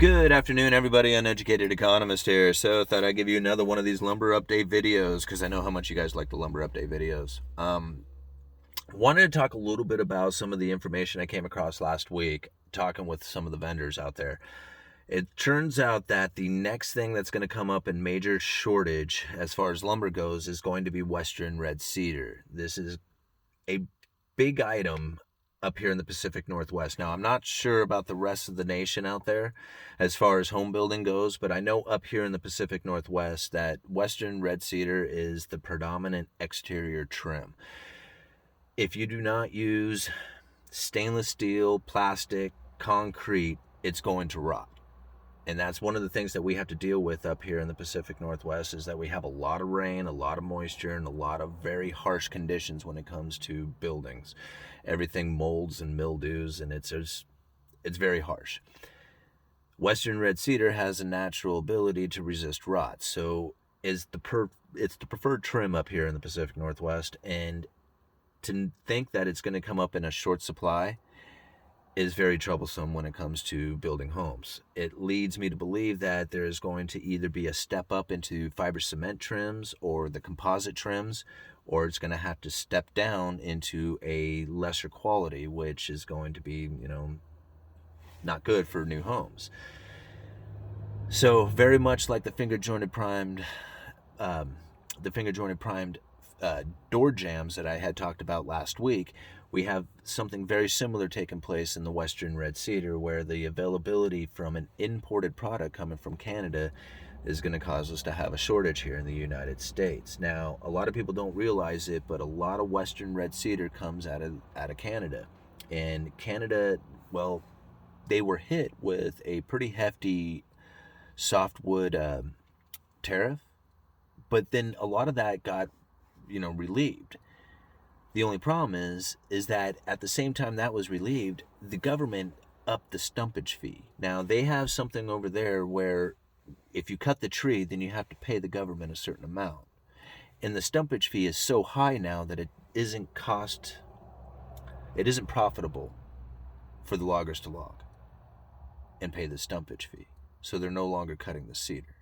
Good afternoon, everybody. Uneducated Economist here. So, thought I'd give you another one of these lumber update videos because I know how much you guys like the lumber update videos. Wanted to talk a little bit about some of the information I came across last week, talking with some of the vendors out there. It turns out that the next thing that's going to come up in major shortage as far as lumber goes is going to be Western red cedar. This is a big item up here in the Pacific Northwest. Now, I'm not sure about the rest of the nation out there as far as home building goes, but I know up here in the Pacific Northwest that Western red cedar is the predominant exterior trim. If you do not use stainless steel, plastic, concrete, it's going to rot. And that's one of the things that we have to deal with up here in the Pacific Northwest is that we have a lot of rain, a lot of moisture, and a lot of very harsh conditions when it comes to buildings. Everything molds and mildews, and it's very harsh. Western red cedar has a natural ability to resist rot, so it's the preferred trim up here in the Pacific Northwest. And to think that it's going to come up in a short supply is very troublesome when it comes to building homes. It leads me to believe that there is going to either be a step up into fiber cement trims or the composite trims, or it's going to have to step down into a lesser quality, which is going to be, not good for new homes. So very much like the finger jointed primed door jambs that I had talked about last week, we have something very similar taking place in the Western red cedar, where the availability from an imported product coming from Canada is going to cause us to have a shortage here in the United States. Now, a lot of people don't realize it, but a lot of Western red cedar comes out of Canada. And Canada, well, they were hit with a pretty hefty softwood tariff, but then a lot of that got, relieved. The only problem is that at the same time that was relieved, the government upped the stumpage fee. Now, they have something over there where if you cut the tree, then you have to pay the government a certain amount. And the stumpage fee is so high now that it isn't profitable for the loggers to log and pay the stumpage fee. So they're no longer cutting the cedar.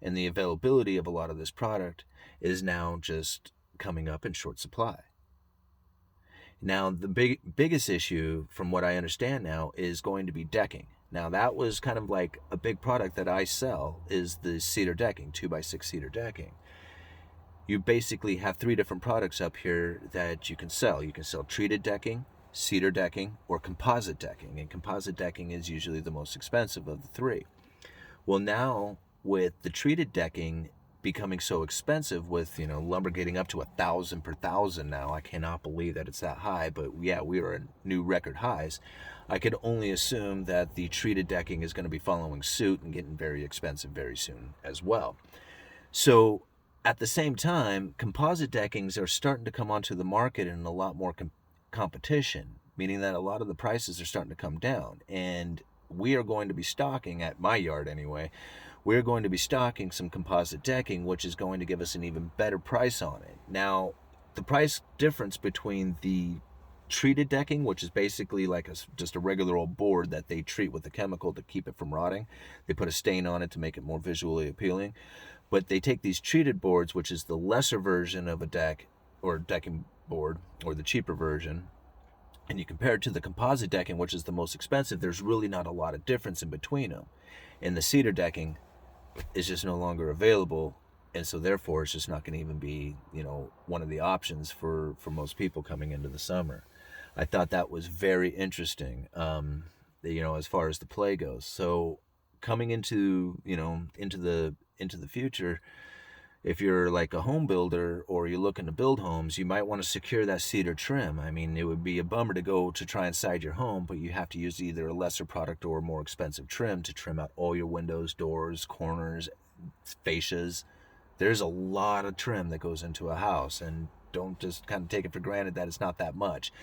And the availability of a lot of this product is now just coming up in short supply. Now, the biggest issue, from what I understand now, is going to be decking. Now, that was kind of like a big product that I sell, is the cedar decking, 2x6 cedar decking. You basically have 3 different products up here that you can sell. You can sell treated decking, cedar decking, or composite decking. And composite decking is usually the most expensive of the 3. Well, now, with the treated decking becoming so expensive, with lumber getting up to $1,000 per thousand now, I cannot believe that it's that high, but yeah, we are at new record highs. I could only assume that the treated decking is going to be following suit and getting very expensive very soon as well. So at the same time, composite deckings are starting to come onto the market in a lot more competition, meaning that a lot of the prices are starting to come down. And we are going to be stocking, at my yard anyway, we're going to be stocking some composite decking, which is going to give us an even better price on it. Now, the price difference between the treated decking, which is basically like just a regular old board that they treat with a chemical to keep it from rotting. They put a stain on it to make it more visually appealing. But they take these treated boards, which is the lesser version of a deck or decking board, or the cheaper version, and you compare it to the composite decking, which is the most expensive. There's really not a lot of difference in between them. And the cedar decking is just no longer available, and so therefore it's just not going to even be one of the options for most people coming into the summer. I thought that was very interesting, as far as the play goes. So coming into the future, if you're like a home builder or you're looking to build homes, you might want to secure that cedar trim. I mean, it would be a bummer to go to try and side your home, but you have to use either a lesser product or a more expensive trim to trim out all your windows, doors, corners, fascias. There's a lot of trim that goes into a house, and don't just kind of take it for granted that it's not that much.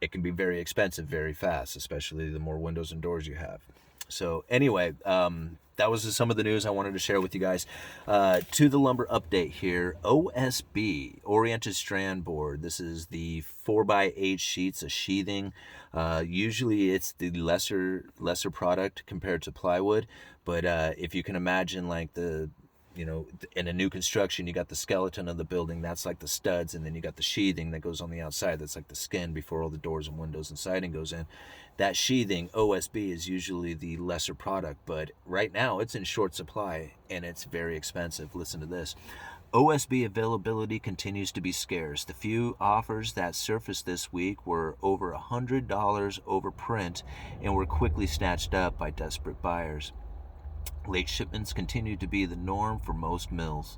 It can be very expensive very fast, especially the more windows and doors you have. So anyway, that was some of the news I wanted to share with you guys. To the lumber update here, OSB, Oriented Strand Board. This is the 4x8 sheets of sheathing. Usually it's the lesser product compared to plywood, but if you can imagine, like in a new construction, you got the skeleton of the building, that's like the studs, and then you got the sheathing that goes on the outside, that's like the skin before all the doors and windows and siding goes in. That sheathing, OSB, is usually the lesser product, but right now it's in short supply and it's very expensive. Listen to this. OSB availability continues to be scarce. The few offers that surfaced this week were over $100 over print and were quickly snatched up by desperate buyers. Late shipments continue to be the norm for most mills.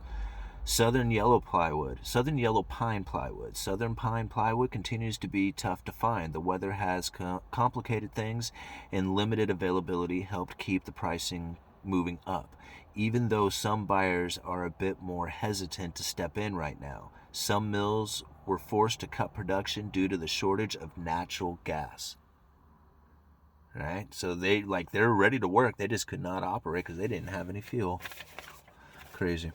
Southern yellow pine plywood continues to be tough to find. The weather has complicated things, and limited availability helped keep the pricing moving up, even though some buyers are a bit more hesitant to step in right now. Some mills were forced to cut production due to the shortage of natural gas. Right? So they're ready to work. They just could not operate because they didn't have any fuel. Crazy.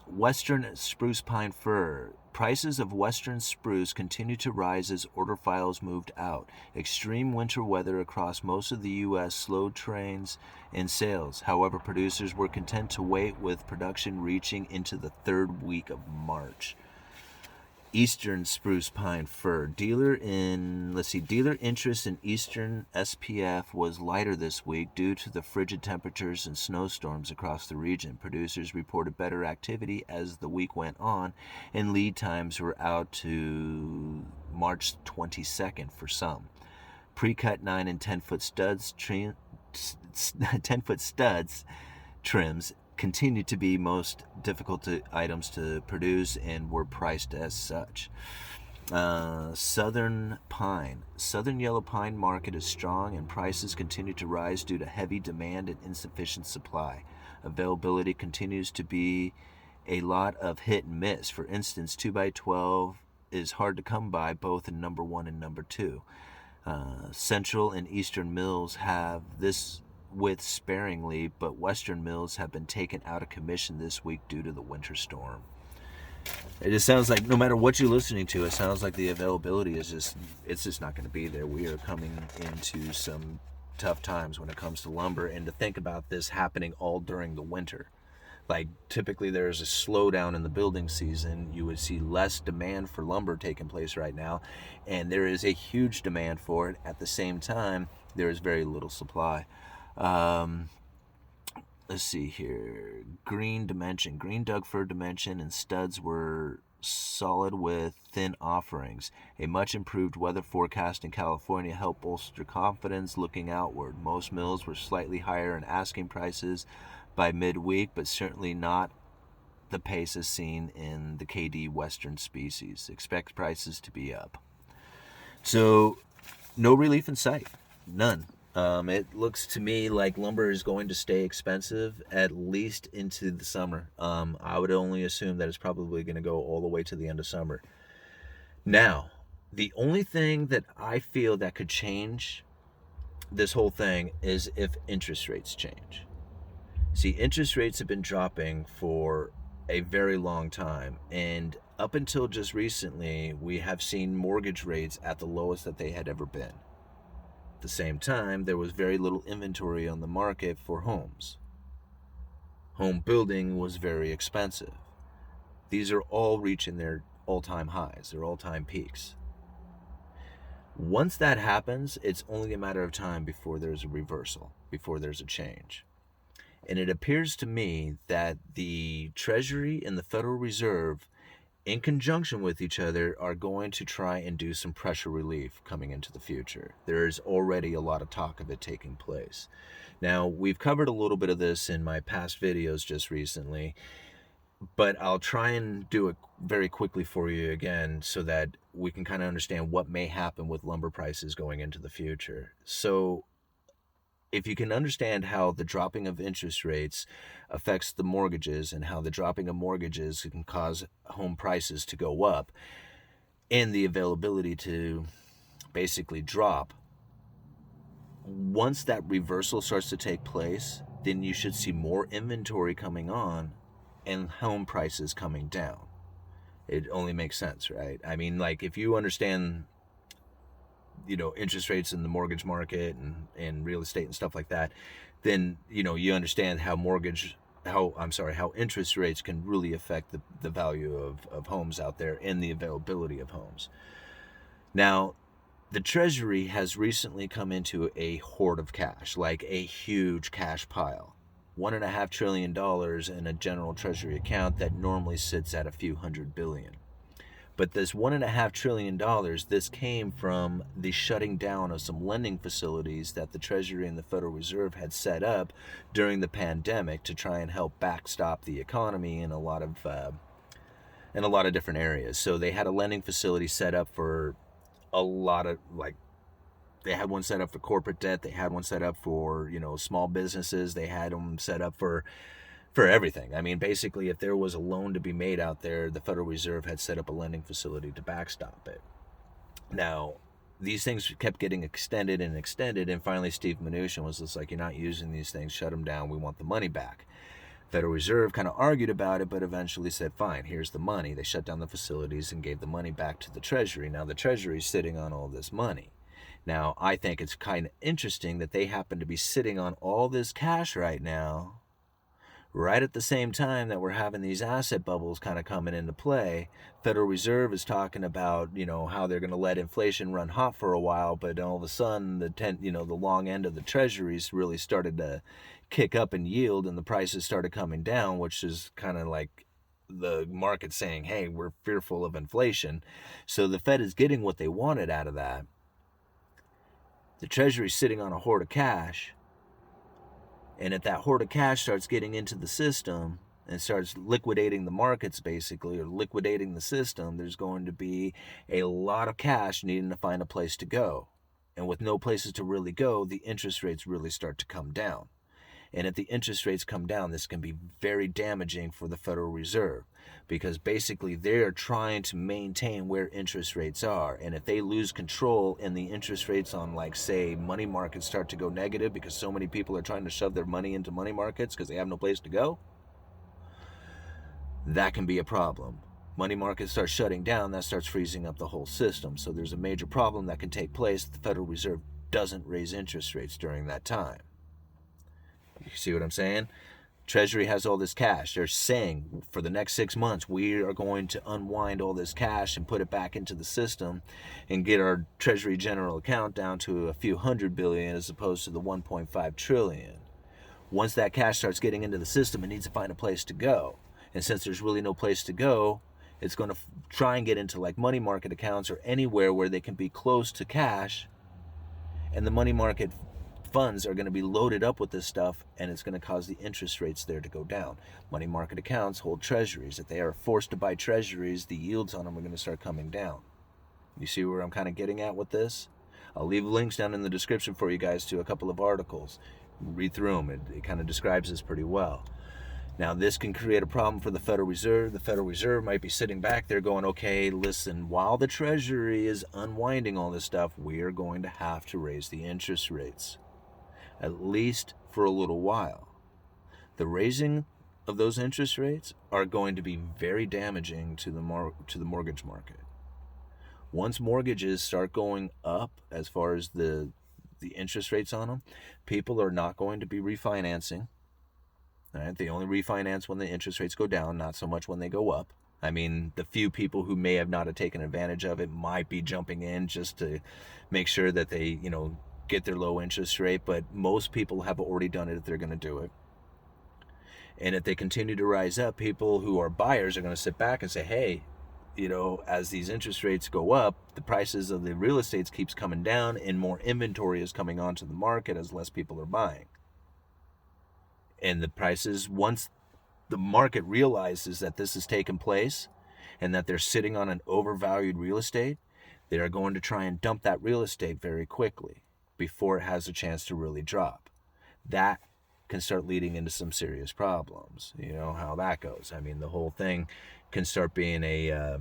Western spruce pine fir. Prices of western spruce continue to rise as order files moved out. Extreme winter weather across most of the U.S. slowed trends and sales. However, producers were content to wait, with production reaching into the third week of March. Eastern spruce pine fir. Dealer interest in eastern SPF was lighter this week due to the frigid temperatures and snowstorms across the region. Producers reported better activity as the week went on, and lead times were out to March 22nd for some. Pre-cut 9 and 10-foot studs trims continued to be most difficult items to produce and were priced as such. Southern yellow pine market is strong, and prices continue to rise due to heavy demand and insufficient supply. Availability continues to be a lot of hit and miss. For instance, 2x12 is hard to come by, both in number 1 and number 2. Central and eastern mills have this width sparingly, but western mills have been taken out of commission this week due to the winter storm. It just sounds like no matter what you're listening to, it sounds like the availability is just not going to be there. We are coming into some tough times when it comes to lumber, and to think about this happening all during the winter. Like, typically there's a slowdown in the building season. You would see less demand for lumber taking place right now, and there is a huge demand for it. At the same time, there is very little supply. Let's see here. Green Doug fir dimension and studs were solid with thin offerings. A much improved weather forecast in California helped bolster confidence looking outward. Most mills were slightly higher in asking prices by midweek, but certainly not the pace as seen in the KD Western species. Expect prices to be up. So, no relief in sight. None. It looks to me like lumber is going to stay expensive at least into the summer. I would only assume that it's probably going to go all the way to the end of summer. Now, the only thing that I feel that could change this whole thing is if interest rates change. See, interest rates have been dropping for a very long time, and up until just recently, we have seen mortgage rates at the lowest that they had ever been. At the same time, there was very little inventory on the market for homes. Home building was very expensive. These are all reaching their all-time highs, their all-time peaks. Once that happens, it's only a matter of time before there's a reversal, before there's a change. And it appears to me that the Treasury and the Federal Reserve, in conjunction with each other, are going to try and do some pressure relief coming into the future. There is already a lot of talk of it taking place. Now, we've covered a little bit of this in my past videos just recently, but I'll try and do it very quickly for you again so that we can kind of understand what may happen with lumber prices going into the future. So, if you can understand how the dropping of interest rates affects the mortgages and how the dropping of mortgages can cause home prices to go up and the availability to basically drop, once that reversal starts to take place, then you should see more inventory coming on and home prices coming down. It only makes sense, right? I mean, like, if you understand, interest rates in the mortgage market and real estate and stuff like that, then, you understand how interest rates can really affect the value of homes out there and the availability of homes. Now, the Treasury has recently come into a hoard of cash, like a huge cash pile. $1.5 trillion in a general Treasury account that normally sits at a few hundred billion. But this $1.5 trillion, this came from the shutting down of some lending facilities that the Treasury and the Federal Reserve had set up during the pandemic to try and help backstop the economy in a lot of different areas. So they had a lending facility set up for a lot of, they had one set up for corporate debt, they had one set up for, small businesses, they had them set up for everything. I mean, basically, if there was a loan to be made out there, the Federal Reserve had set up a lending facility to backstop it. Now, these things kept getting extended, and finally Steve Mnuchin was just like, you're not using these things, shut them down, we want the money back. Federal Reserve kind of argued about it, but eventually said, fine, here's the money. They shut down the facilities and gave the money back to the Treasury. Now the Treasury's sitting on all this money. Now, I think it's kind of interesting that they happen to be sitting on all this cash right now, right at the same time that we're having these asset bubbles kind of coming into play. Federal Reserve is talking about, how they're going to let inflation run hot for a while, but all of a sudden the long end of the Treasuries really started to kick up and yield, and the prices started coming down, which is kind of like the market saying, hey, we're fearful of inflation. So the Fed is getting what they wanted out of that. The Treasury's sitting on a hoard of cash, and if that hoard of cash starts getting into the system and starts liquidating the markets, basically, or liquidating the system, there's going to be a lot of cash needing to find a place to go. And with no places to really go, the interest rates really start to come down. And if the interest rates come down, this can be very damaging for the Federal Reserve, because basically they're trying to maintain where interest rates are. And if they lose control and the interest rates on, say, money markets start to go negative because so many people are trying to shove their money into money markets because they have no place to go, that can be a problem. Money markets start shutting down, that starts freezing up the whole system. So there's a major problem that can take place if the Federal Reserve doesn't raise interest rates during that time. You see what I'm saying? Treasury has all this cash. They're saying for the next 6 months, we are going to unwind all this cash and put it back into the system and get our Treasury general account down to a few hundred billion as opposed to the 1.5 trillion. Once that cash starts getting into the system, it needs to find a place to go. And since there's really no place to go, it's going to try and get into money market accounts or anywhere where they can be close to cash, and the money market funds are going to be loaded up with this stuff, and it's going to cause the interest rates there to go down. Money market accounts hold treasuries. If they are forced to buy treasuries, the yields on them are going to start coming down. You see where I'm kind of getting at with this? I'll leave links down in the description for you guys to a couple of articles. Read through them. It kind of describes this pretty well. Now, this can create a problem for the Federal Reserve. The Federal Reserve might be sitting back there going, okay, listen, while the Treasury is unwinding all this stuff, we are going to have to raise the interest rates, at least for a little while. The raising of those interest rates are going to be very damaging to the mortgage market. Once mortgages start going up as far as the interest rates on them, people are not going to be refinancing. Right? They only refinance when the interest rates go down, not so much when they go up. I mean, the few people who may have not have taken advantage of it might be jumping in just to make sure that they, get their low interest rate, but most people have already done it if they're going to do it. And if they continue to rise up, people who are buyers are going to sit back and say, hey, as these interest rates go up, the prices of the real estate keeps coming down and more inventory is coming onto the market as less people are buying. And the prices, once the market realizes that this has taken place and that they're sitting on an overvalued real estate, they are going to try and dump that real estate very quickly before it has a chance to really drop. That can start leading into some serious problems. You know how that goes. I mean, the whole thing can start being a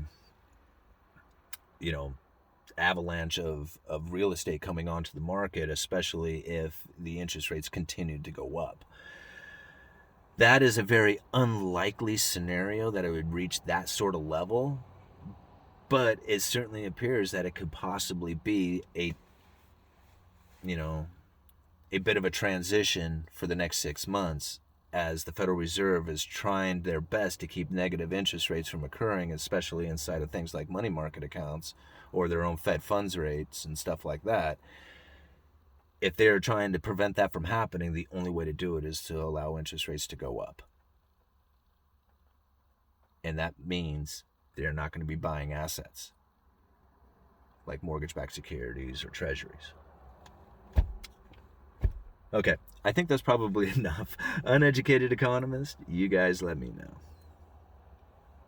avalanche of real estate coming onto the market, especially if the interest rates continued to go up. That is a very unlikely scenario that it would reach that sort of level, but it certainly appears that it could possibly be a bit of a transition for the next 6 months, as the Federal Reserve is trying their best to keep negative interest rates from occurring, especially inside of things like money market accounts or their own Fed funds rates and stuff like that. If they're trying to prevent that from happening, the only way to do it is to allow interest rates to go up. And that means they're not going to be buying assets like mortgage-backed securities or treasuries. Okay, I think that's probably enough. Uneducated economist, you guys let me know.